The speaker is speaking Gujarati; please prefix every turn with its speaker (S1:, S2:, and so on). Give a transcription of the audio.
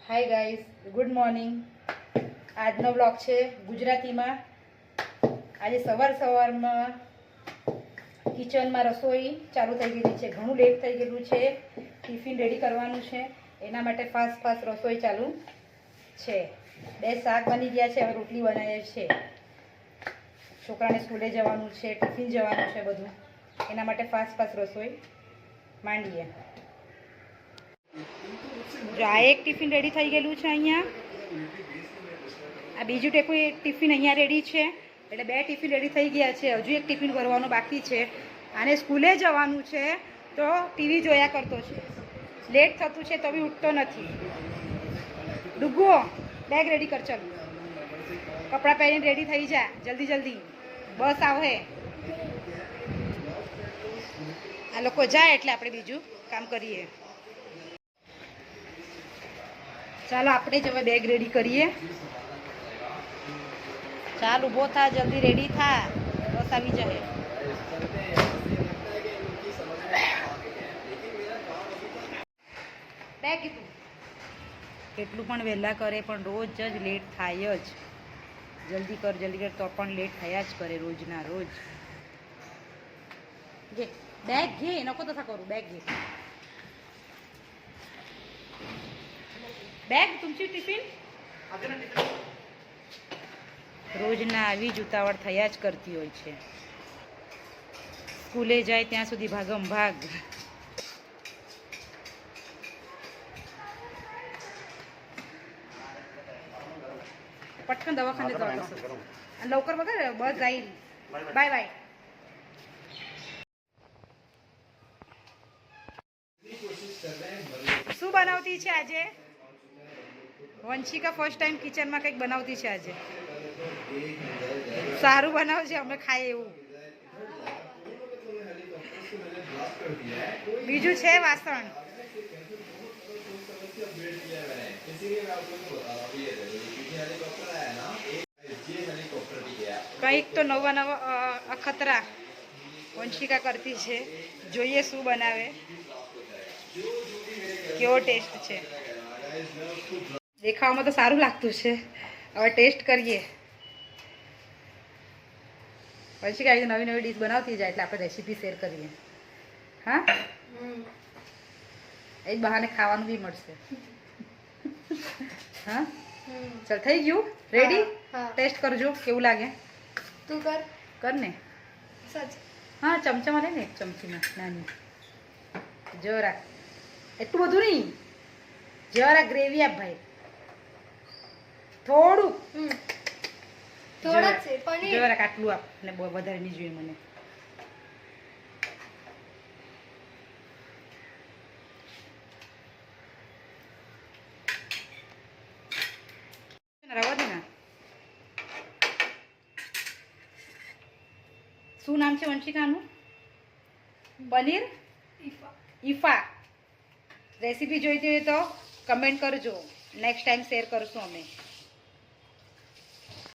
S1: હાય ગાઈઝ, ગુડ મોર્નિંગ. આજનો બ્લોગ છે ગુજરાતીમાં. આજે સવારમાં કિચનમાં રસોઈ ચાલુ થઈ ગયેલી છે. ઘણું લેટ થઈ ગયેલું છે. ટિફિન રેડી કરવાનું છે, એના માટે ફાસ્ટ રસોઈ ચાલુ છે. 2 શાક બની ગયા છે, હવે રોટલી બનાવીએ છે. છોકરાને સ્કૂલે જવાનું છે, ટિફિન જવાનું છે બધું, એના માટે ફાસ્ટ રસોઈ માંડીએ. જો આ એક ટિફિન રેડી થઈ ગયેલું છે અહીંયા. આ બીજું ટિફિન અહીંયા રેડી છે, એટલે 2 ટિફિન રેડી થઈ ગયા છે. હજુ એક ટિફિન ભરવાનું બાકી છે. આને સ્કૂલે જવાનું છે તો ટીવી જોયા કરતો છે. લેટ થતું છે તો બી ઉઠતો નથી. ડુગ્ગો, બેગ રેડી કર. ચાલ, કપડાં પહેરીને રેડી થઈ જા, જલ્દી બસ આવે. આ લોકો જાય એટલે આપણે બીજું કામ કરીએ. ચાલો આપણે જ હવે બેગ રેડી કરીએ. ચાલ, ઊભો થા, જલ્દી રેડી થા, બસ આવી જાય. બેગ કીધું કેટલું પણ વહેલા કરે પણ રોજ જ લેટ થાય જ. જલ્દી કર તો પણ લેટ થયા જ કરે રોજના રોજ. ઘે બેગ ઘે, नको तसा करू. बैग घे, બેગ तुमची टिफिन. રોજના આવી જ ઉતાવળ થયા જ કરતી હોય છે. સ્કૂલે જાય ત્યાં સુધી ભાગમ ભાગ. पटकन दवाखान्यात जाऊ तसं. आणि लवकर बघा, बस जाईल. Bye bye. શું બનાવતી છે આજે વંશિકા? ફર્સ્ટ ટાઈમ કિચનમાં કંઈક બનાવતી છે આજે. સારું બનાવજે, અમે ખાઈએ એવું. બીજું છે વાસણ. કંઈક તો નવા અખતરા વંશિકા કરતી છે. જોઈએ શું બનાવે, કેવો ટેસ્ટ છે. દેખાવામાં તો સારું લાગતું છે, હવે ટેસ્ટ કરીએ. વંશિકા આવી નવી ડીશ બનાવતી જાય એટલે આપણે રેસીપી શેર કરીએ. હા, એ જ બહાને ખાવાનું બી મળશે. હા, ચાલ, થઈ ગયું રેડી. ટેસ્ટ કરજો કેવું લાગે.
S2: તું કર
S1: ને.
S2: સચ.
S1: હા, ચમચામાં લે ને, એક ચમચીમાં નાની. જરા, એટલું બધું નહીં, જરા ગ્રેવી આપ ભાઈ. થોડુંક જરા આટલું આપ ને, બહુ વધારે નહીં જોઈએ મને. રવા દે ના. શું નામ છે વંશિકાનું? પનીર ઈફા. રેસીપી જોઈતી હોય તો કમેન્ટ કરજો, નેક્સ્ટ ટાઈમ શેર કરશું અમે.